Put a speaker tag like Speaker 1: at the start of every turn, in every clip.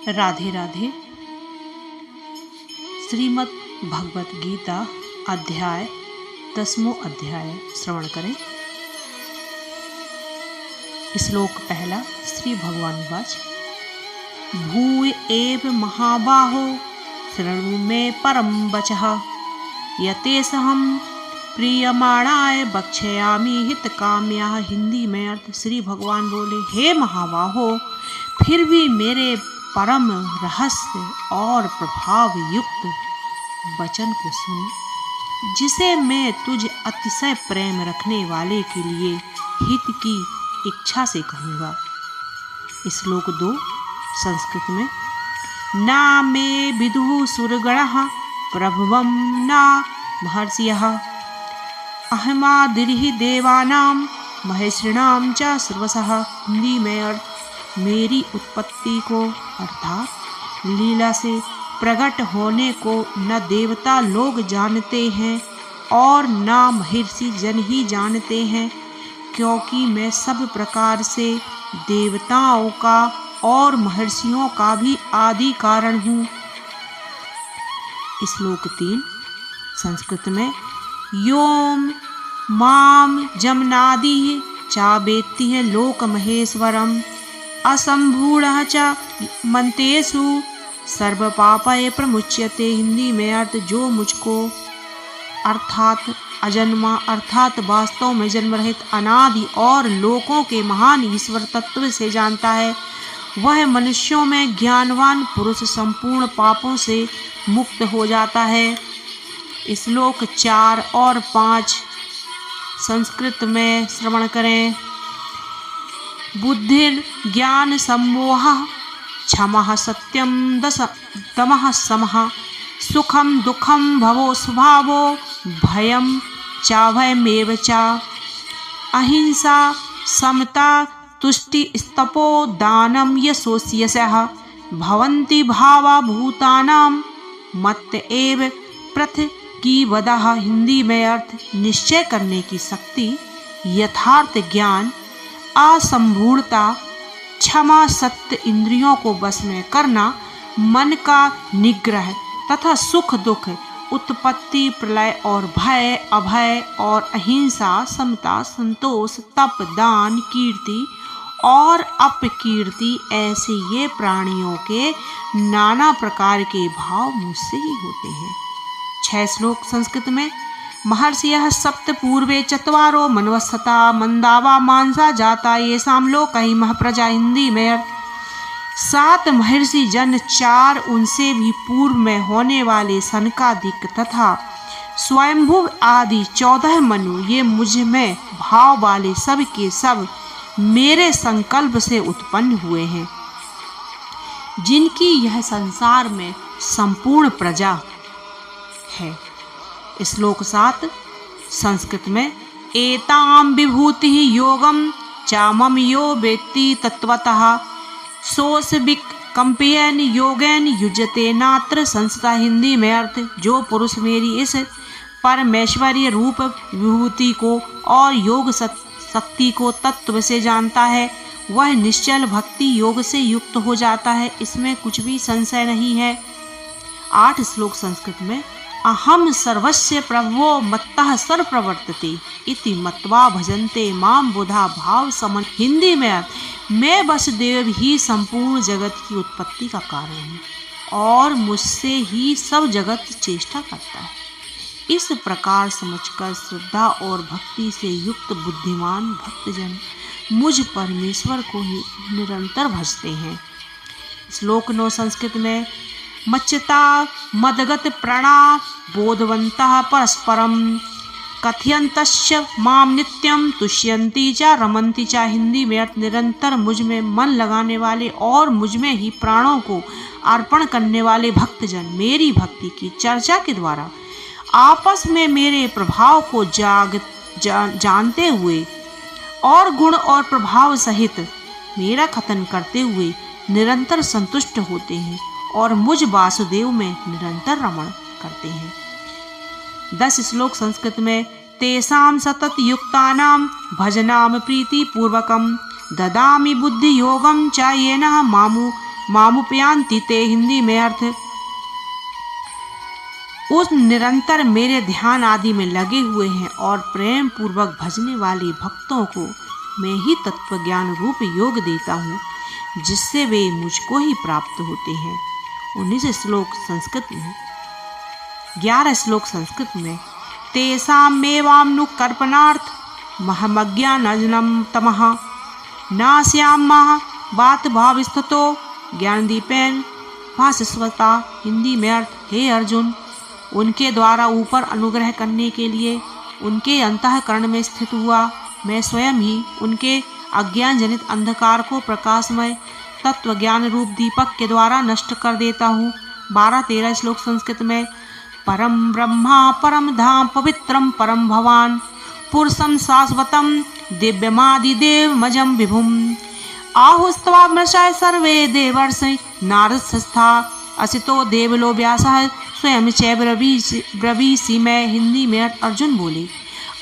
Speaker 1: राधे राधे। श्रीमद् भगवत गीता अध्याय 10वां अध्याय श्रवण करें। श्लोक पहला। श्री भगवान वाच। भूय एव महाबाहो शृणु मे परम वचः यतेऽहं प्रीयमाणाय बक्ष्यामि हितकाम्याः। हिंदी में अर्थ। श्री भगवान बोले, हे महाबाहो, फिर भी मेरे परम रहस्य और प्रभाव युक्त वचन को सुन, जिसे मैं तुझ अतिशय प्रेम रखने वाले के लिए हित की इच्छा से कहूँगा। श्लोक 2 संस्कृत में। ना मे विदुः सुरगणः प्रभवं न महर्षयः अहमादिर्हि देवानां महेश्वरीणां च सर्वशः। हिंदी में अर्थ। मेरी उत्पत्ति को अर्थात लीला से प्रकट होने को न देवता लोग जानते हैं और न महर्षि जन ही जानते हैं, क्योंकि मैं सब प्रकार से देवताओं का और महर्षियों का भी आदि कारण हूँ। श्लोक 3 संस्कृत में। योम माम जमनादि चावेत्ति है लोक महेश्वरम असंभूढ़ च मंतेषु सर्व पापय प्रमुच्यते। हिंदी में अर्थ। जो मुझको अर्थात अजन्मा अर्थात वास्तव में जन्म रहित अनादि और लोकों के महान ईश्वर तत्व से जानता है, वह मनुष्यों में ज्ञानवान पुरुष संपूर्ण पापों से मुक्त हो जाता है। श्लोक 4 और 5 संस्कृत में श्रवण करें। बुद्धिर ज्ञान सम्मोहः क्षमः सत्यम दमः समः सुखम दुखम भवो स्वभावो भयम चाभयमेव च अहिंसा समता तुष्टि स्तपो दानं यशोस्यसः भवन्ति भावा भूतानां मत्त एव पृथ्वीवदः। हिंदी में अर्थ। निश्चय करने की शक्ति, यथार्थ ज्ञान, असंभूढ़ता, क्षमा, सत्य, इंद्रियों को वश में करना, मन का निग्रह तथा सुख दुख, उत्पत्ति प्रलय और भय, अभय और अहिंसा, समता, संतोष, तप, दान, कीर्ति और अपकीर्ति, ऐसे ये प्राणियों के नाना प्रकार के भाव मुझसे ही होते हैं। 6 श्लोक संस्कृत में। महर्षयः सप्त पूर्वे चत्वारो मनवस्तथा मंदावा मानसा जाता येषां लोकैः महप्रजा। हिंदी में 7 महर्षि जन, 4 उनसे भी पूर्व में होने वाले सनकादिक तथा स्वयंभुव आदि 14 मनु, ये मुझ में भाव वाले सब के सब मेरे संकल्प से उत्पन्न हुए हैं, जिनकी यह संसार में संपूर्ण प्रजा है। श्लोक 7 संस्कृत में। एतां विभूति योगम चामम यो वेत्ति तत्वतः सोस विकम्पयन योगेन युजते नात्र संस्था। हिंदी में अर्थ। जो पुरुष मेरी इस परमेश्वरीय रूप विभूति को और योग शक्ति को तत्व से जानता है, वह निश्चल भक्ति योग से युक्त हो जाता है, इसमें कुछ भी संशय नहीं है। 8 श्लोक संस्कृत में। अहम सर्वस्य प्रभवो मत्तः सर्व प्रवर्तते इति मत्वा भजन्ते माम बुधा भाव समन। हिंदी में मैं वसुदेव ही संपूर्ण जगत की उत्पत्ति का कारण हूँ और मुझसे ही सब जगत चेष्टा करता है। इस प्रकार समझकर श्रद्धा और भक्ति से युक्त बुद्धिमान भक्तजन मुझ परमेश्वर को ही निरंतर भजते हैं। श्लोक 9 संस्कृत में। मच्यता मदगत प्रणा बोधवन्तः परस्परम कथयन्तश्च माम नित्यम तुष्यन्ति च रमन्ति च। हिंदी में अर्थ। निरंतर मुझ में मन लगाने वाले और मुझ में ही प्राणों को अर्पण करने वाले भक्तजन मेरी भक्ति की चर्चा के द्वारा आपस में मेरे प्रभाव को जानते हुए और गुण और प्रभाव सहित मेरा कथन करते हुए निरंतर संतुष्ट होते हैं और मुझ वासुदेव में निरंतर रमण करते हैं। 10 श्लोक संस्कृत में। तेषां सतत युक्तानां भजनाम प्रीति पूर्वकम ददामि बुद्धि योगम च येन मामु मामुपयांति ते, हिंदी में अर्थ, उस निरंतर मेरे ध्यान आदि में लगे हुए हैं और प्रेम पूर्वक भजने वाले भक्तों को मैं ही तत्व ज्ञान रूप योग देता हूँ, जिससे वे मुझको ही प्राप्त होते हैं। 19 श्लोक संस्कृत में। 11 श्लोक संस्कृत में। तेषामेवानुकल्पनार्थ महमज्ञानजनं तमः नास्यामः बात भाव स्थितो ज्ञानदीपेन भास्वता, हिंदी में अर्थ, हे अर्जुन, उनके द्वारा ऊपर अनुग्रह करने के लिए उनके अंतःकरण में स्थित हुआ मैं स्वयं ही उनके अज्ञान जनित अंधकार को प्रकाशमय तत्व ज्ञान रूप दीपक के द्वारा नष्ट कर देता हूँ। 12-13 श्लोक संस्कृत में। परम ब्रह्मा परम धाम पवित्रम परम भवान पुरुषम शाश्वतम दिव्यमादिदेव मजम विभुम आहुस्त्वा मृषाय सर्वे देवर्षि नारद संस्था असितो देवलो व्यासः स्वयं चैब्रवीसी में, हिंदी में अर्जुन बोले,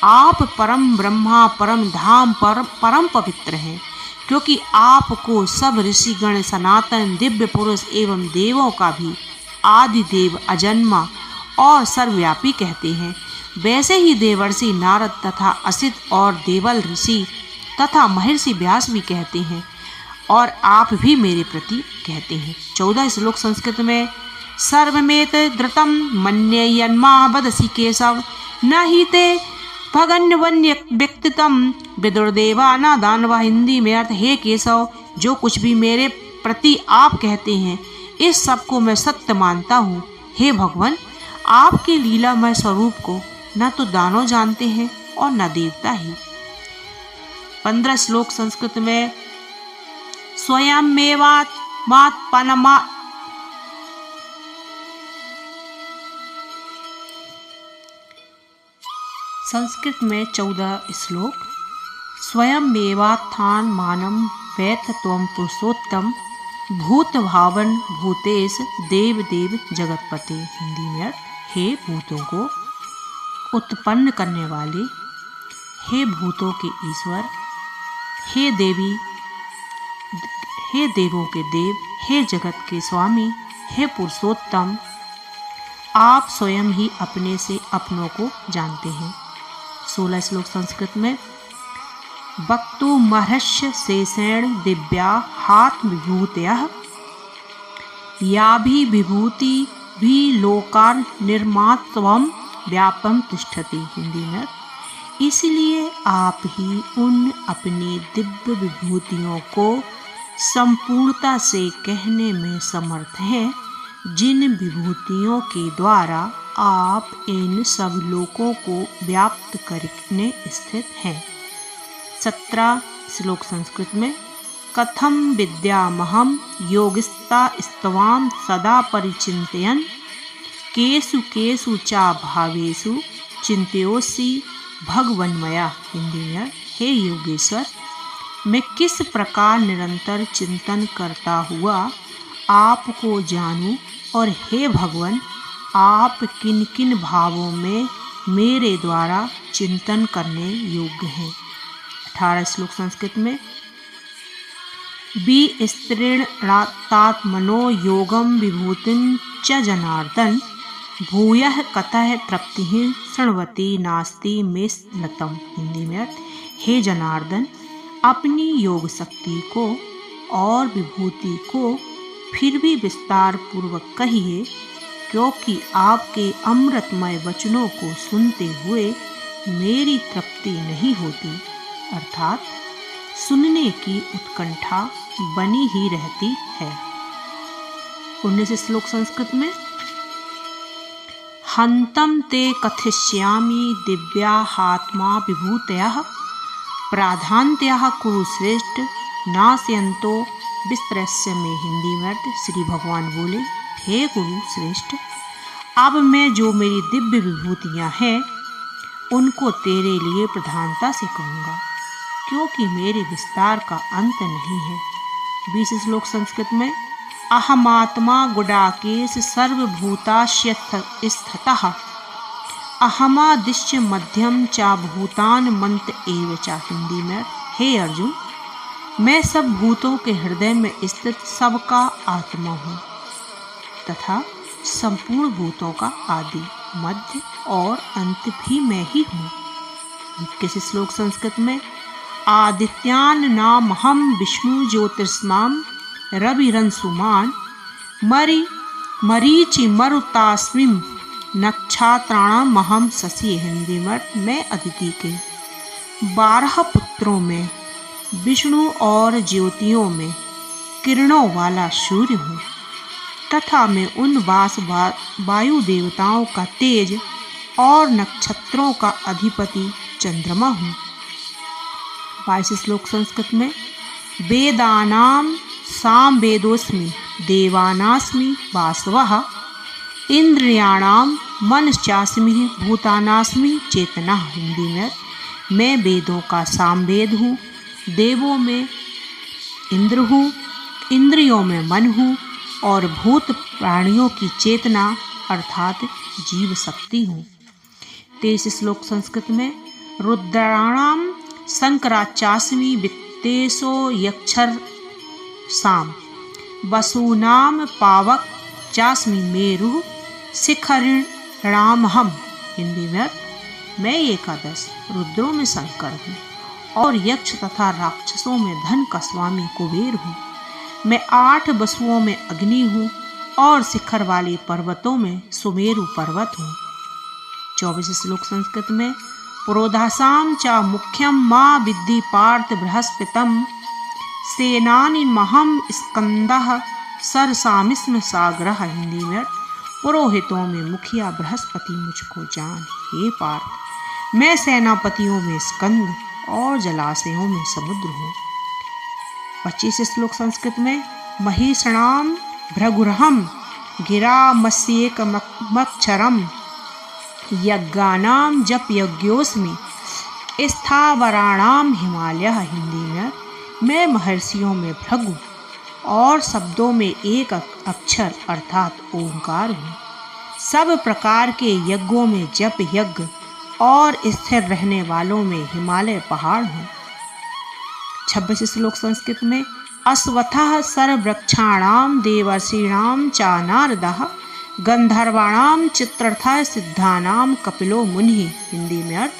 Speaker 1: आप परम ब्रह्मा परम धाम परम पवित्र हैं, क्योंकि आपको सब ऋषिगण सनातन दिव्य पुरुष एवं देवों का भी आदि देव अजन्मा और सर्वव्यापी कहते हैं। वैसे ही देवर्षि नारद तथा असित और देवल ऋषि तथा महर्षि व्यास भी कहते हैं और आप भी मेरे प्रति कहते हैं। 14 श्लोक संस्कृत में। सर्वमेत धृतं मन्येयन्मा वदसि केशव न हि ते भगन्वन्य व्यक्तित्वं विदुर्देवा न दानवा, हिंदी में अर्थ, हे केशव, जो कुछ भी मेरे प्रति आप कहते हैं इस सब को मैं सत्य मानता हूँ। हे भगवान, आपके लीलामय स्वरूप को न तो दानव जानते हैं और न देवता ही। 15 श्लोक संस्कृत में। स्वयमेवात्मात्परमा संस्कृत में। 14 श्लोक। स्वयमेवात्थान मानम वैथ त्वं पुरुषोत्तम भूत भावन भूतेश देव देव जगतपते, हिंदी में अर्थ, हे भूतों को उत्पन्न करने वाले, हे भूतों के ईश्वर, हे देवी, हे देवों के देव, हे जगत के स्वामी, हे पुरुषोत्तम, आप स्वयं ही अपने से अपनों को जानते हैं। 16 श्लोक संस्कृत में। वक्तु महर्ष्य शेषेण दिव्या हात्म विभूतयः या भी विभूति भी लोकान निर्मात्वम व्यापम तिष्ठति, हिंदी में। इसलिए आप ही उन अपनी दिव्य विभूतियों को संपूर्णता से कहने में समर्थ हैं, जिन विभूतियों के द्वारा आप इन सब लोकों को व्याप्त करने स्थित हैं। 17 श्लोक संस्कृत में। कथम विद्यामहं योगिस्ता स्तवाम सदा परिचिन्तयन् केषु केषु चा भावेषु चिंत्योऽसि भगवन्मया, हिंदी में, हे योगेश्वर, मैं किस प्रकार निरंतर चिंतन करता हुआ आपको जानूं और हे भगवान, आप किन किन भावों में मेरे द्वारा चिंतन करने योग्य हैं। 18 श्लोक संस्कृत में। विस्तृणात्मनो योगम विभूतिं च जनार्दन भूयः कतः तृप्तिः शृण्वति नास्ति मे लतम, हिंदी में, हे जनार्दन, अपनी योग शक्ति को और विभूति को फिर भी विस्तार पूर्वक कहिए, क्योंकि आपके अमृतमय वचनों को सुनते हुए मेरी तृप्ति नहीं होती, अर्थात सुनने की उत्कंठा बनी ही रहती है। 19 श्लोक संस्कृत में। हंतम ते कथिष्यामि दिव्याहात्मा विभूतयः प्राधान्यतः कुरु श्रेष्ठ नास्यन्तो विस्तरस्य में, हिंदी में। श्री भगवान बोले, हे गुरु श्रेष्ठ, अब मैं जो मेरी दिव्य विभूतियाँ हैं उनको तेरे लिए प्रधानता से कहूँगा, क्योंकि मेरे विस्तार का अंत नहीं है। 20 श्लोक संस्कृत में। अहमात्मा गुडाकेश सर्वभूतास्य स्थितः अहमादिश्य मध्यम चा भूतान मंत एव चा, हिंदी में। हे अर्जुन, मैं सब भूतों के हृदय में स्थित सबका आत्मा हूँ तथा संपूर्ण भूतों का आदि मध्य और अंत भी मैं ही हूँ। 21 श्लोक संस्कृत में आदित्यान नाम हम विष्णु ज्योतिष्माम रविरंसुमान मरीचि मरुतास्मिम नक्षत्राणाम महम शशि। हिंदी में मैं अदिति के 12 पुत्रों में विष्णु और ज्योतियों में किरणों वाला सूर्य हूँ तथा मैं उन वायु देवताओं का तेज और नक्षत्रों का अधिपति चंद्रमा हूँ। 22 श्लोक संस्कृत में वेदानाम साम वेदोस्मि देवानास्मि वासवः इंद्रियाणाम मनश्चास्मि भूतानास्मि चेतना। हिंदी में मैं वेदों का सामवेद हूँ, देवों में इंद्र हूँ, इंद्रियों में मन हूँ और भूत प्राणियों की चेतना अर्थात जीव शक्ति हूँ। 23 श्लोक संस्कृत में रुद्राणाम शंकराचास्मि वित्तेशो यक्षर साम वसूनाम पावक चास्मि मेरु शिखरिणामहम। हिंदी में मैं एकादश रुद्रों में शंकर हूँ और यक्ष तथा राक्षसों में धन का स्वामी कुबेर हूँ। मैं 8 वसुओं में अग्नि हूँ और शिखर वाले पर्वतों में सुमेरु पर्वत हूँ। 24 श्लोक संस्कृत में पुरोधासाम च मुख्यम मां विद्धि पार्थ बृहस्पतिम सेनानि महम स्कंदः सरसामिस्म साग्रह। हिंदी में पुरोहितों में मुखिया बृहस्पति मुझको जान, हे पार्थ मैं सेनापतियों में स्कंद और जलाशयों में समुद्र हूँ। 25 श्लोक संस्कृत में महिषणाम भृगुरहम गिरामस्येक मक्षरम यज्ञानाम जप यज्ञोस्मि स्थावराणाम हिमालय। हिंदी में मैं महर्षियों में भृगु और शब्दों में एक अक्षर अर्थात ओंकार हूँ। सब प्रकार के यज्ञों में जप यज्ञ और स्थिर रहने वालों में हिमालय पहाड़ हूँ। 26 श्लोक संस्कृत में अश्वत्थः सर्ववृक्षाणाम देवर्षीणाम च नारदः गंधर्वाणाम चित्रर्थः सिद्धानाम कपिलो मुनि। हिंदी में अर्थ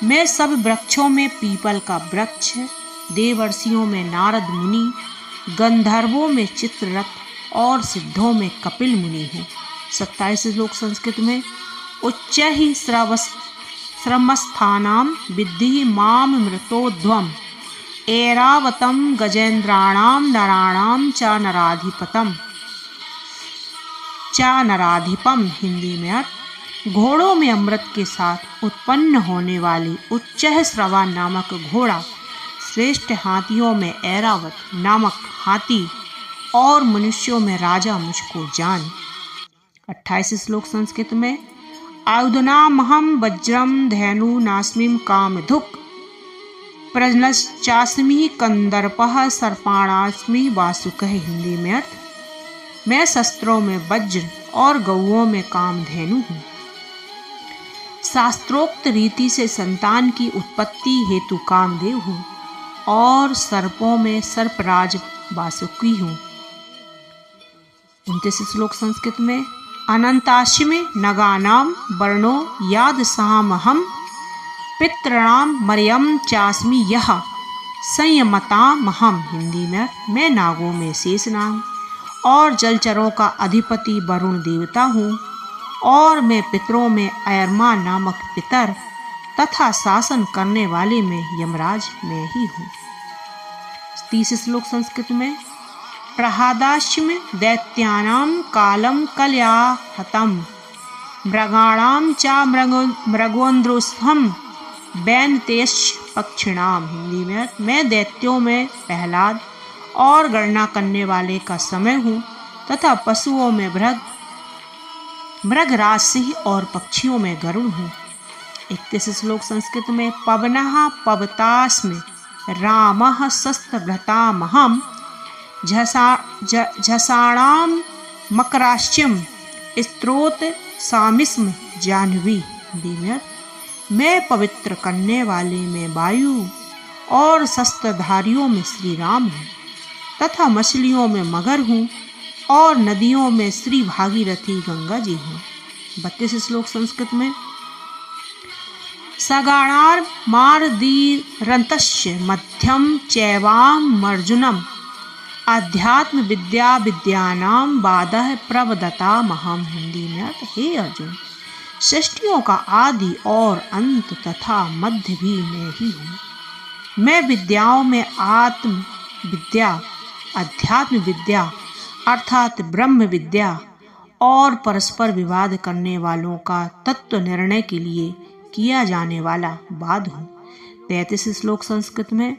Speaker 1: मैं सब वृक्षों में पीपल का वृक्ष, देवर्षियों में नारद मुनि, गंधर्वों में चित्ररथ और सिद्धों में कपिल मुनि हूँ। 27 श्लोक संस्कृत में उच्चैः श्रमस्थानाम विद्धि माम मृतोध्वम ऐरावतम गजेन्द्राणाम नराणाम च नराधिपम। हिंदी में अर्थ घोड़ों में अमृत के साथ उत्पन्न होने वाली उच्चैः श्रवा नामक घोड़ा, श्रेष्ठ हाथियों में ऐरावत नामक हाथी और मनुष्यों में राजा मुझको जान। 28 श्लोक संस्कृत में आयुधनामहम वज्रम धैनु नास्मिम कामधुक् प्रज्ञश्चास्मि कंदर्पः सर्पाणास्मि वासुकः। हिंदी में अर्थ मैं शस्त्रों में वज्र और गौओं में कामधेनु हूँ। शास्त्रोक्त रीति से संतान की उत्पत्ति हेतु कामदेव हूँ और सर्पों में सर्पराज वासुकी हूँ। 29 श्लोक संस्कृत में अनंताश्मि नगानाम वर्णो याद सामहम पितृणाम मरियम चास्मि यह संयमतामहम। हिंदी में मैं नागों में शेषनाग और जलचरों का अधिपति वरुण देवता हूँ और मैं पितरों में अयरमा नामक पितर तथा शासन करने वाले में यमराज में ही हूँ। 30 श्लोक संस्कृत में प्रहादाश्म दैत्यानाम कालम कलयाहतम मृगाणाम च मृगोन्द्रोस्हम बैनतेश पक्षिणाम। हिंदी में मैं दैत्यों में प्रहलाद और गणना करने वाले का समय हूँ तथा पशुओं में मृगराज सिंह और पक्षियों में गरुड़ हूँ। 31 श्लोक संस्कृत में पवनः पवतास्मि रामः शस्त्रभृतामहं झषाणाम मकराश्चिम स्त्रोत सामिस्म जाह्नवी। हिंदी में मैं पवित्र करने वाले में वायु और शस्त्रधारियों में श्री राम हूँ, तथा मछलियों में मगर हूँ और नदियों में श्री भागीरथी गंगा जी हूँ। 32 श्लोक संस्कृत में। सगाणार मारदीरन्तस्य मध्यम चैवामर्जुनम अध्यात्म विद्या विद्यानाम बादः प्रवदता महम। हिंदी में अर्थ, हे अर्जुन, सृष्टियों का आदि और अंत तथा मध्य भी मैं ही हूँ। मैं विद्याओं में आत्म विद्या, अध्यात्म विद्या अर्थात ब्रह्म विद्या और परस्पर विवाद करने वालों का तत्व निर्णय के लिए किया जाने वाला वाद हूँ। 33 श्लोक संस्कृत में।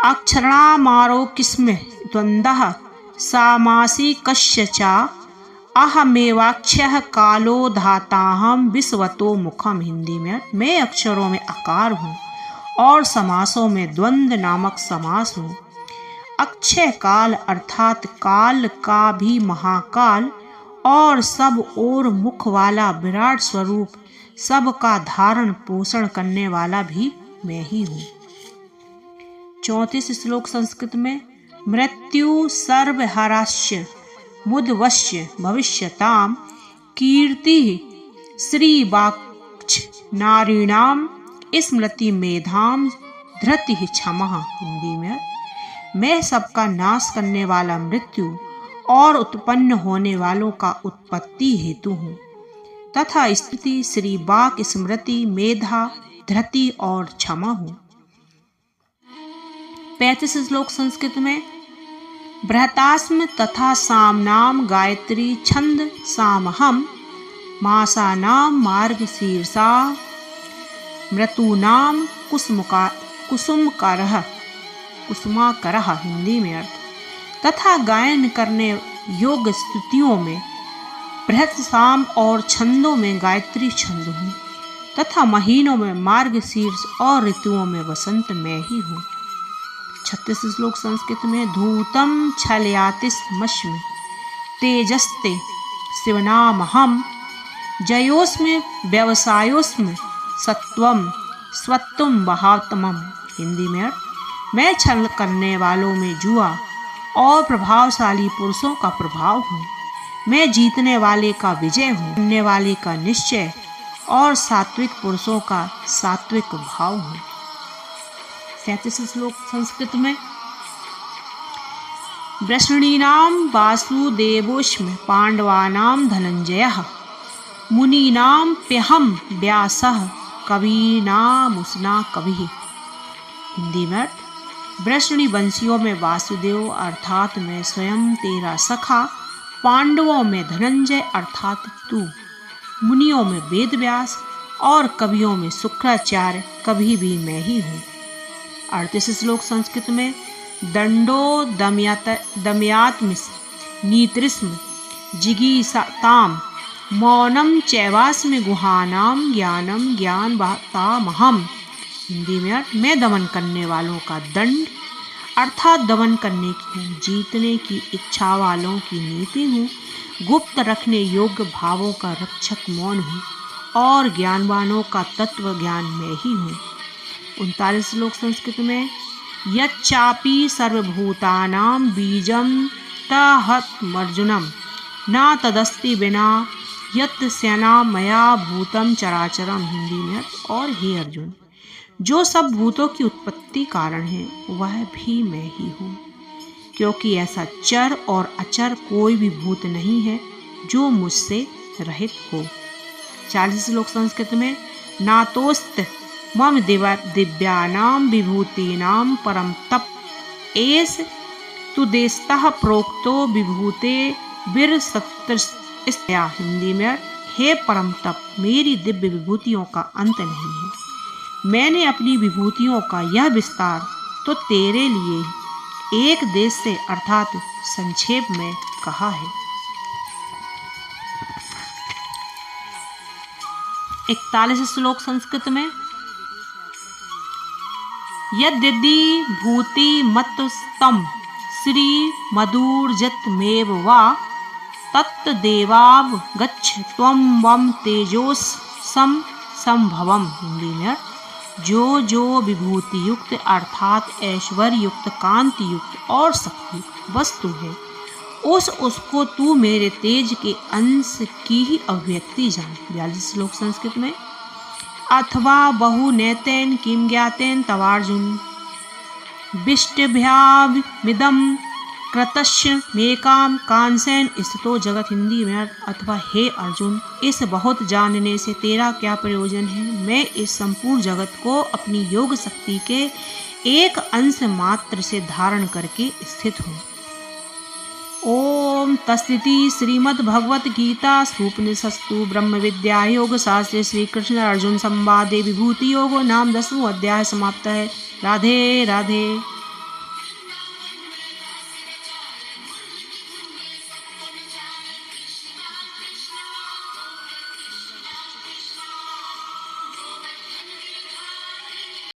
Speaker 1: अक्षरामारोकिस्म द्वंद्वः सामासी कस्य च अहमेवाक्षयः कालो धाताहम विश्वतो मुखम। हिंदी में, मैं अक्षरों में आकार हूँ और समासों में द्वंद्व नामक समास हूँ। अक्षय काल अर्थात काल का भी महाकाल और सब ओर मुख वाला विराट स्वरूप, सबका धारण पोषण करने वाला भी मैं ही हूँ। 34 श्लोक संस्कृत में। मृत्यु सर्वहरास्य मुद्वश्य भविष्यताम कीर्ति श्रीवाक्ष नारीणाम स्मृति मेधाम धृति क्षमा। हिंदी में, मैं सबका नाश करने वाला मृत्यु और उत्पन्न होने वालों का उत्पत्ति हेतु हूँ तथा स्थिति श्री वाक स्मृति मेधा धृति और क्षमा हूँ। 35 श्लोक संस्कृत में। बृहतास्म तथा सामनाम गायत्री छंद सामहम मासानाम मार्गशीर्षा मृतूनाम कुसुमाकरः। हिंदी में अर्थ, तथा गायन करने योग्य स्तुतियों में बृहत साम और छंदों में गायत्री छंद हूँ तथा महीनों में मार्गशीर्ष और ऋतुओं में वसंत मैं ही हूँ। 36 श्लोक संस्कृत में। धूतम छलयातिस्मश्मि तेजस्ते शिवनामहम जयोस्मि व्यवसायोस्मि सत्वम स्वत्वम बहात्मम। हिंदी में, मैं छल करने वालों में जुआ और प्रभावशाली पुरुषों का प्रभाव हूँ। मैं जीतने वाले का विजय हूँ, करने वाले का निश्चय और सात्विक पुरुषों का सात्विक भाव हूँ। 37 श्लोक संस्कृत में। वृष्णीनाम वासुदेवोष्म पांडवानाम धनंजयः मुनीनाम प्यहम व्यासः कवीनामुसना कविः। हिंदी में, वृष्णी वंशियों में वासुदेव अर्थात मैं स्वयं तेरा सखा, पांडवों में धनंजय अर्थात तू, मुनियों में वेदव्यास और कवियों में शुक्राचार्य कभी भी मैं ही हूँ। 38 श्लोक संस्कृत में। दंडो दमयात्म नीतृस्म जिगीषताम मौनम चैवास्मि गुहानाम ज्ञानम ज्ञानवातामहम। हिंदी में, मैं दमन करने वालों का दंड अर्थात दमन करने की हूँ, जीतने की इच्छा वालों की नीति हूँ, गुप्त रखने योग्य भावों का रक्षक मौन हूँ और ज्ञानवानों का तत्व ज्ञान मैं ही हूँ। 39 श्लोक संस्कृत में। यच्चापि सर्वभूतानां बीजं तहत्मर्जुनं न तदस्ति विना यत् सेना मया भूतम चराचरम। हिंदी में, और हे अर्जुन, जो सब भूतों की उत्पत्ति कारण है वह भी मैं ही हूँ, क्योंकि ऐसा चर और अचर कोई भी भूत नहीं है जो मुझसे रहित हो। 40 श्लोक संस्कृत में। नातोस्त मम दिव्यानाम विभूतीनाम परम तप एस तुदेस्तः प्रोक्तो विभूते वीर सत्या। हिंदी में, हे परम तप, मेरी दिव्य विभूतियों का अंत नहीं है। मैंने अपनी विभूतियों का यह विस्तार तो तेरे लिए एक देश से अर्थात संक्षेप में कहा है। 41 श्लोक संस्कृत में। यद्यदि भूति मत्तम श्री मधुर्जतमेव वा तत्देवाव गच्छ त्वं वम तेजोस संभवम। हिंदी में, जो जो विभूति युक्त अर्थात ऐश्वर्य युक्त, कांति युक्त और शक्ति वस्तु है, उसको तू मेरे तेज के अंश की ही अभिव्यक्ति जान। 42 श्लोक संस्कृत में। अथवा बहु नैतेन किम ज्ञातेन तवार्जुन विष्टभ्यामिदं कृतस्य मेकाम कांसेन स्थितो जगत। हिंदी में अर्थ, अथवा हे अर्जुन, इस बहुत जानने से तेरा क्या प्रयोजन है? मैं इस संपूर्ण जगत को अपनी योग शक्ति के एक अंश मात्र से धारण करके स्थित हूँ। ओम तस्थिति। श्रीमद् भगवत गीता सूपनिषत्सु ब्रह्म विद्या योग शास्त्रे श्री कृष्ण अर्जुन संवादे विभूति योगो नाम 10वां अध्याय समाप्त है। राधे राधे।